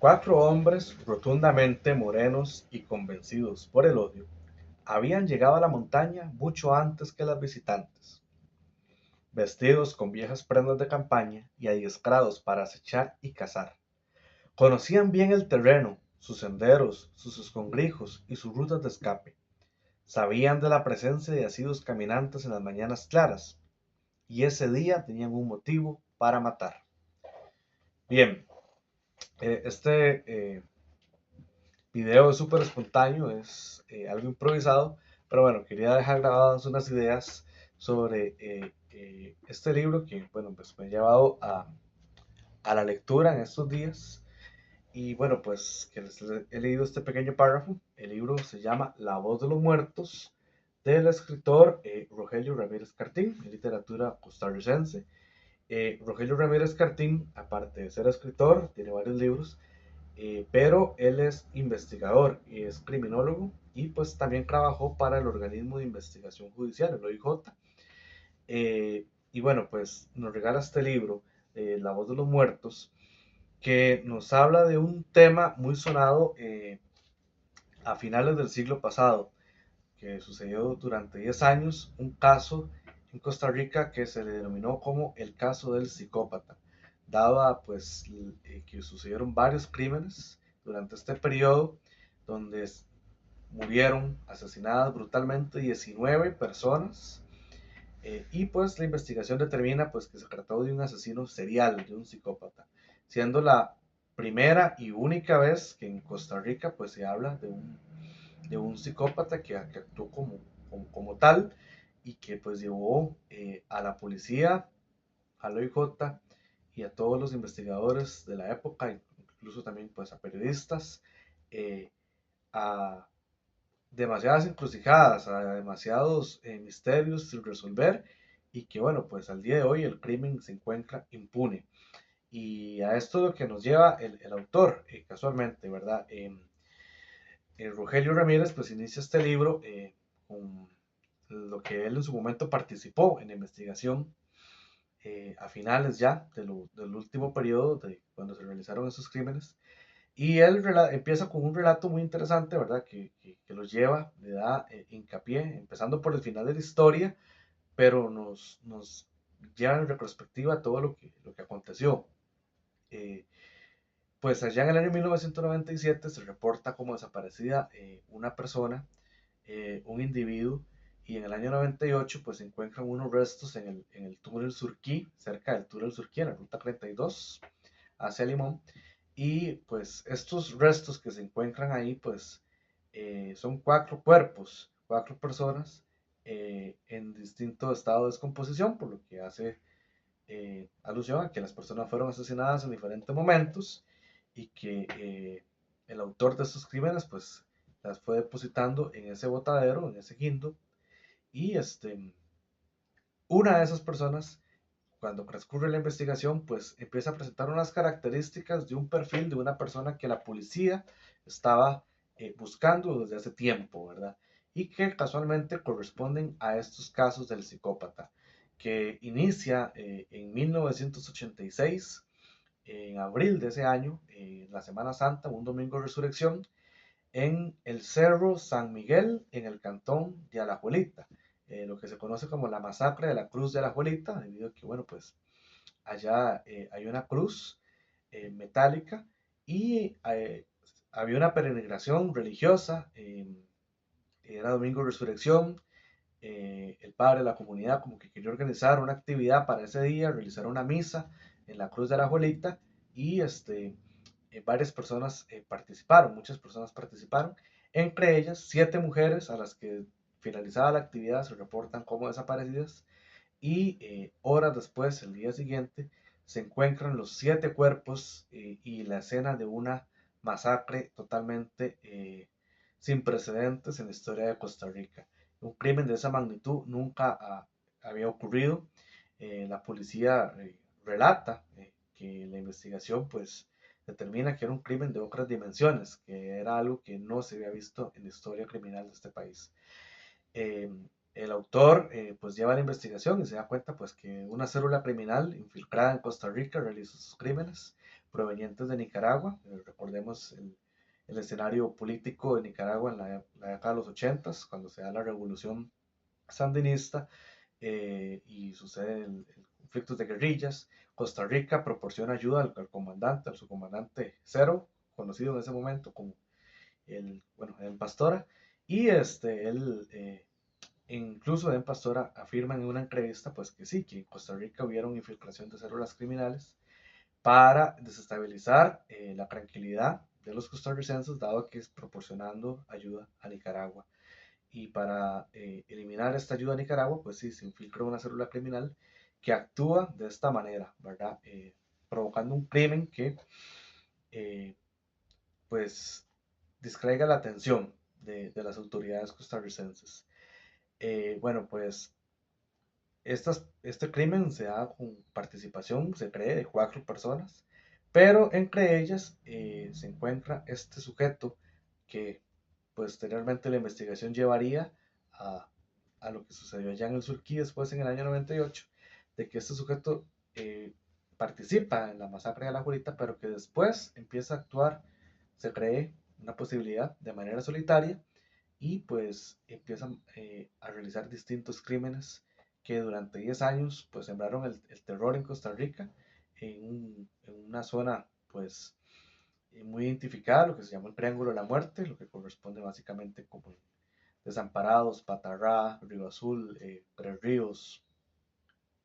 Cuatro hombres rotundamente morenos y convencidos por el odio habían llegado a la montaña mucho antes que las visitantes, vestidos con viejas prendas de campaña y adiestrados para acechar y cazar. Conocían bien el terreno, sus senderos, sus escondrijos y sus rutas de escape. Sabían de la presencia de asiduos caminantes en las mañanas claras, y ese día tenían un motivo para matar. Bien, este video es súper espontáneo, es algo improvisado, pero bueno, quería dejar grabadas unas ideas sobre este libro que, bueno, pues me ha llevado a la lectura en estos días. Y bueno, pues que les he leído este pequeño párrafo. El libro se llama La voz de los muertos, del escritor Rogelio Ramírez Cartín, de literatura costarricense. Rogelio Ramírez Cartín, aparte de ser escritor, tiene varios libros, pero él es investigador y es criminólogo y pues también trabajó para el organismo de investigación judicial, el OIJ. Y bueno, pues nos regala este libro, La voz de los muertos, que nos habla de un tema muy sonado a finales del siglo pasado, que sucedió durante 10 años, un caso en Costa Rica que se le denominó como el caso del psicópata, dado pues que sucedieron varios crímenes durante este periodo donde murieron asesinadas brutalmente 19 personas, y pues la investigación determina pues que se trató de un asesino serial, de un psicópata, siendo la primera y única vez que en Costa Rica pues se habla de un psicópata que actuó como tal y que pues llevó a la policía, al OIJ y a todos los investigadores de la época, incluso también pues a periodistas, eh, a demasiadas encrucijadas, a demasiados misterios sin resolver, y que bueno, pues al día de hoy el crimen se encuentra impune. Y a esto es lo que nos lleva el autor, casualmente, ¿verdad? Rogelio Ramírez pues inicia este libro con lo que él en su momento participó en la investigación a finales ya del último periodo de cuando se realizaron esos crímenes. Y él empieza con un relato muy interesante, ¿verdad? Que los lleva, le da hincapié, empezando por el final de la historia, pero nos lleva en retrospectiva todo lo que aconteció. Eh, pues allá en el año 1997 se reporta como desaparecida una persona, un individuo, y en el año 98 pues se encuentran unos restos en el túnel Surquí, cerca del túnel Surquí, en la ruta 32 hacia Limón. Y pues estos restos que se encuentran ahí pues son cuatro cuerpos, cuatro personas en distinto estado de descomposición, por lo que hace alusión a que las personas fueron asesinadas en diferentes momentos y que el autor de estos crímenes pues las fue depositando en ese botadero, en ese guindo, y una de esas personas, cuando transcurre la investigación, pues empieza a presentar unas características de un perfil de una persona que la policía estaba buscando desde hace tiempo, ¿verdad? Y que casualmente corresponden a estos casos del psicópata, que inicia en 1986, en abril de ese año, la Semana Santa, un domingo de resurrección, en el Cerro San Miguel, en el cantón de Alajuelita, lo que se conoce como la masacre de la Cruz de Alajuelita, debido a que, bueno, pues allá hay una cruz metálica y había una peregrinación religiosa, era domingo de resurrección, el padre de la comunidad como que quería organizar una actividad para ese día, realizar una misa en la cruz de la abuelita, y varias personas participaron, muchas personas participaron, entre ellas 7 mujeres a las que finalizada la actividad se reportan como desaparecidas, y horas después, el día siguiente, se encuentran los 7 cuerpos y la escena de una masacre totalmente sin precedentes en la historia de Costa Rica. Un crimen de esa magnitud nunca había ocurrido. La policía relata que la investigación pues determina que era un crimen de otras dimensiones, que era algo que no se había visto en la historia criminal de este país. eh, el autor pues lleva la investigación y se da cuenta pues que una célula criminal infiltrada en Costa Rica realizó sus crímenes, provenientes de Nicaragua. Recordemos el escenario político de Nicaragua en la década de los 80, cuando se da la revolución sandinista y sucede el conflictos de guerrillas. Costa Rica proporciona ayuda al comandante, al subcomandante Cero, conocido en ese momento como el Pastora, y él, incluso en Pastora afirma en una entrevista pues que sí, que en Costa Rica hubiera una infiltración de células criminales para desestabilizar la tranquilidad de los costarricenses, dado que es proporcionando ayuda a Nicaragua. Y para eliminar esta ayuda a Nicaragua, pues sí, se infiltra una célula criminal que actúa de esta manera, ¿verdad? Provocando un crimen que, eh, pues, distraiga la atención las autoridades costarricenses. Bueno, pues, este crimen se da con participación, se cree, de 4 personas, pero entre ellas se encuentra este sujeto que posteriormente la investigación llevaría a, a lo que sucedió allá en el Surquí después en el año 98, de que este sujeto participa en la masacre de la Jurita, pero que después empieza a actuar, se cree una posibilidad de manera solitaria y pues empiezan a realizar distintos crímenes que durante 10 años pues sembraron el terror en Costa Rica, en una zona pues muy identificada, lo que se llama el Triángulo de la Muerte, lo que corresponde básicamente como Desamparados, Patarrá, Río Azul, Tres Ríos,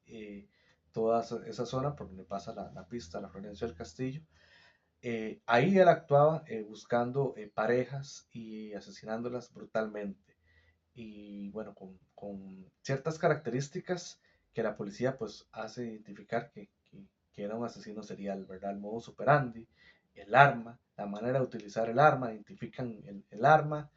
eh, toda esa zona por donde pasa la pista, la Florencia del Castillo. Ahí él actuaba buscando parejas y asesinándolas brutalmente. Y bueno, con ciertas características que la policía pues hace identificar que era un asesino serial, ¿verdad? El modus operandi, el arma, la manera de utilizar el arma, identifican el arma,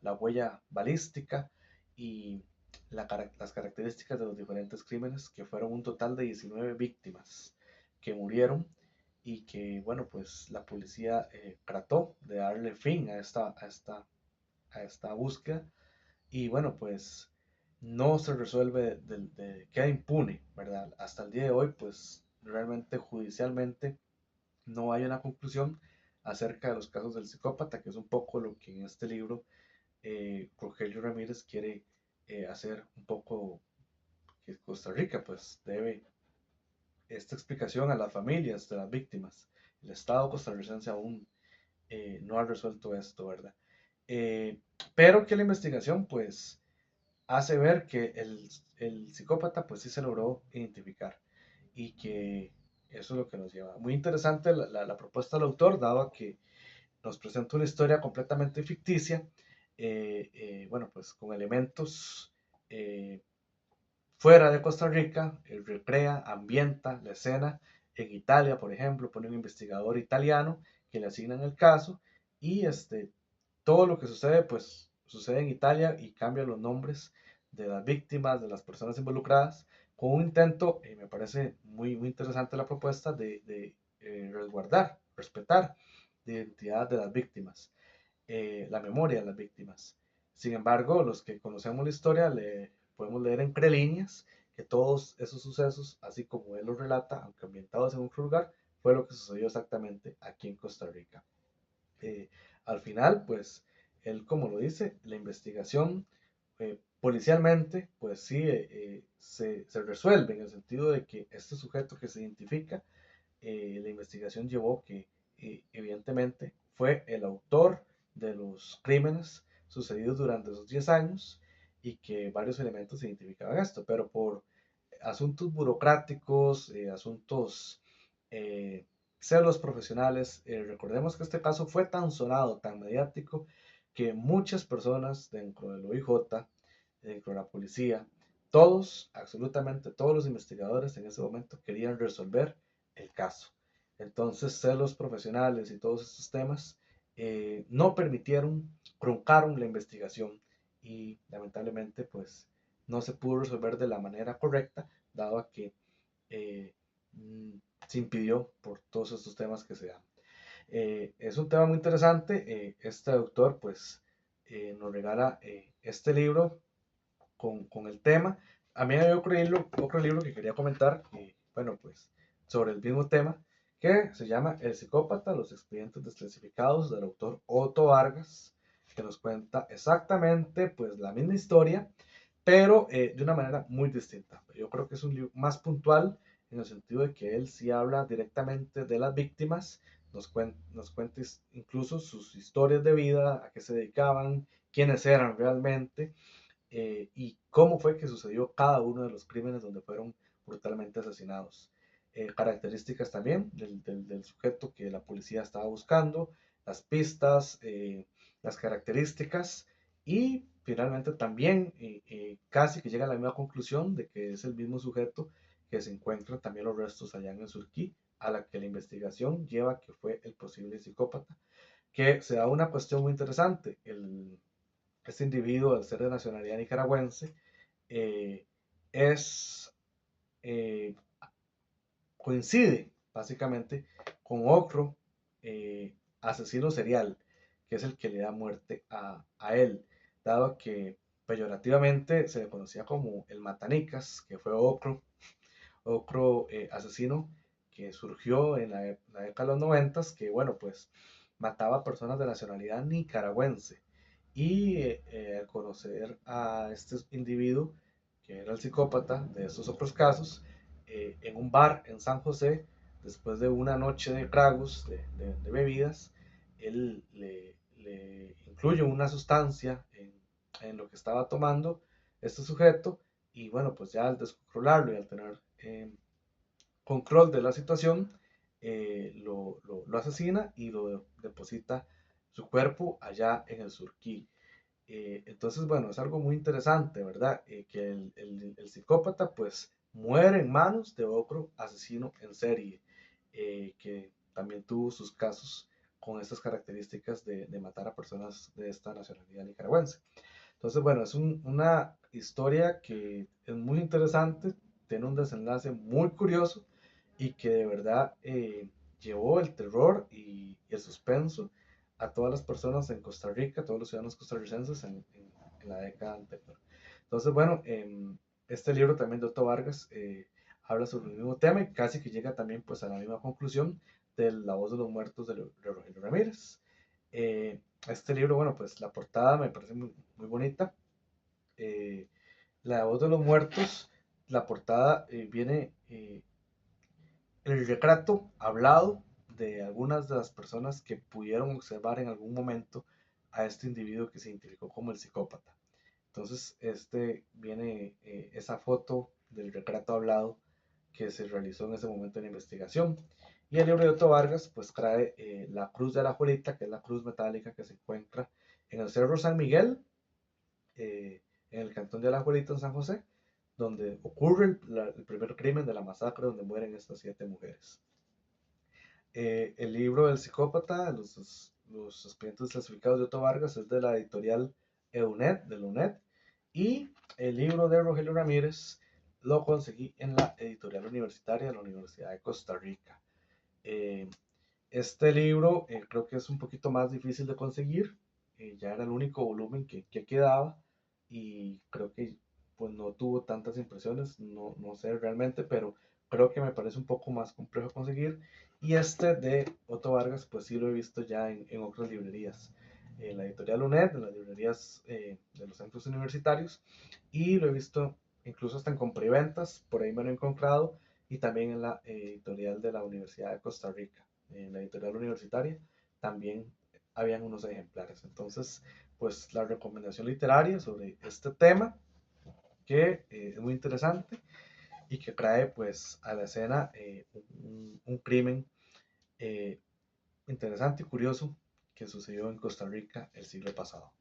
la huella balística y las características de los diferentes crímenes, que fueron un total de 19 víctimas que murieron y que, bueno, pues la policía trató de darle fin a esta búsqueda y bueno, pues no se resuelve, queda impune, ¿verdad? Hasta el día de hoy, pues realmente judicialmente no hay una conclusión acerca de los casos del psicópata, que es un poco lo que en este libro Rogelio Ramírez quiere hacer un poco, que Costa Rica pues debe esta explicación a las familias de las víctimas. El Estado costarricense aún no ha resuelto esto, ¿verdad? Eh, pero que la investigación pues hace ver que el psicópata pues sí se logró identificar y que eso es lo que nos lleva. Muy interesante la propuesta del autor, dado que nos presenta una historia completamente ficticia, bueno, pues con elementos fuera de Costa Rica, recrea, ambienta la escena en Italia, por ejemplo, pone un investigador italiano que le asignan el caso y todo lo que sucede, pues sucede en Italia y cambian los nombres de las víctimas, de las personas involucradas, con un intento, me parece muy interesante la propuesta de resguardar, respetar la identidad de las víctimas, la memoria de las víctimas. Sin embargo, los que conocemos la historia podemos leer entre líneas que todos esos sucesos, así como él los relata, aunque ambientados en otro lugar, fue lo que sucedió exactamente aquí en Costa Rica. Eh, Al final, pues, él como lo dice, la investigación policialmente, pues sí, se resuelve en el sentido de que este sujeto que se identifica, la investigación llevó que evidentemente fue el autor de los crímenes sucedidos durante esos 10 años y que varios elementos identificaban esto, pero por asuntos burocráticos, asuntos eh, celos profesionales, recordemos que este caso fue tan sonado, tan mediático, que muchas personas dentro del OIJ, dentro de la policía, todos, absolutamente todos los investigadores en ese momento querían resolver el caso. Entonces, celos profesionales y todos estos temas no permitieron, truncaron la investigación y lamentablemente pues no se pudo resolver de la manera correcta, dado a que eh, mm, se impidió por todos estos temas que se dan. Es un tema muy interesante. Este autor pues nos regala este libro con el tema. A mí hay otro libro que quería comentar, bueno, pues sobre el mismo tema, que se llama El psicópata, los expedientes desclasificados, del autor Otto Vargas, que nos cuenta exactamente pues la misma historia, pero de una manera muy distinta. Yo creo que es un libro más puntual en el sentido de que él sí habla directamente de las víctimas, nos cuenta incluso sus historias de vida, a qué se dedicaban, quiénes eran realmente, y cómo fue que sucedió cada uno de los crímenes donde fueron brutalmente asesinados. Características también del sujeto que la policía estaba buscando, las pistas, las características y finalmente también casi que llega a la misma conclusión de que es el mismo sujeto que se encuentran también los restos allá en el Surquí, a la que la investigación lleva que fue el posible psicópata, que se da una cuestión muy interesante. Este individuo, al ser de nacionalidad nicaragüense, eh, es, eh, coincide básicamente con otro eh, asesino serial, que es el que le da muerte a él, dado que peyorativamente se le conocía como el Matanicas, que fue otro asesino que surgió en la década de los 90, que bueno, pues mataba a personas de nacionalidad nicaragüense. Y al conocer a este individuo, que era el psicópata de estos otros casos, en un bar en San José, después de una noche de tragos, de bebidas, él le incluye una sustancia en lo que estaba tomando este sujeto, y bueno, pues ya al descontrolarlo y al tener control de la situación, lo asesina y lo deposita su cuerpo allá en el Surquí. Entonces, bueno, es algo muy interesante, ¿verdad? Que el psicópata pues muere en manos de otro asesino en serie, que también tuvo sus casos con estas características de matar a personas de esta nacionalidad nicaragüense. Entonces, bueno, es una historia que es muy interesante, tiene un desenlace muy curioso y que de verdad llevó el terror y el suspenso a todas las personas en Costa Rica, a todos los ciudadanos costarricenses en la década anterior. Entonces, bueno, este libro también de Otto Vargas habla sobre el mismo tema y casi que llega también pues a la misma conclusión de La voz de los muertos de Rogelio Ramírez. Este libro, bueno, pues la portada me parece muy bonita. Eh, la voz de los muertos, la portada viene el retrato hablado de algunas de las personas que pudieron observar en algún momento a este individuo que se identificó como el psicópata. Entonces, este viene esa foto del retrato hablado que se realizó en ese momento de la investigación. Y el libro de Otto Vargas pues trae la cruz de la Juelita, que es la cruz metálica que se encuentra en el Cerro San Miguel, en el cantón de Alajuelita en San José, donde ocurre el primer crimen de la masacre donde mueren estas 7 mujeres. El libro del psicópata, los expedientes clasificados de Otto Vargas, es de la editorial EUNED, de la UNED, y el libro de Rogelio Ramírez lo conseguí en la editorial universitaria de la Universidad de Costa Rica. Eh, este libro creo que es un poquito más difícil de conseguir, ya era el único volumen que quedaba y creo que pues no tuvo tantas impresiones, no sé realmente, pero creo que me parece un poco más complejo conseguir. Y este de Otto Vargas pues sí lo he visto ya en otras librerías, en la editorial UNED, en las librerías de los centros universitarios, y lo he visto incluso hasta en compraventas, por ahí me lo he encontrado, y también en la editorial de la Universidad de Costa Rica, en la editorial universitaria, también habían unos ejemplares. Entonces, pues la recomendación literaria sobre este tema, que es muy interesante y que trae pues a la escena un crimen eh, interesante y curioso que sucedió en Costa Rica el siglo pasado.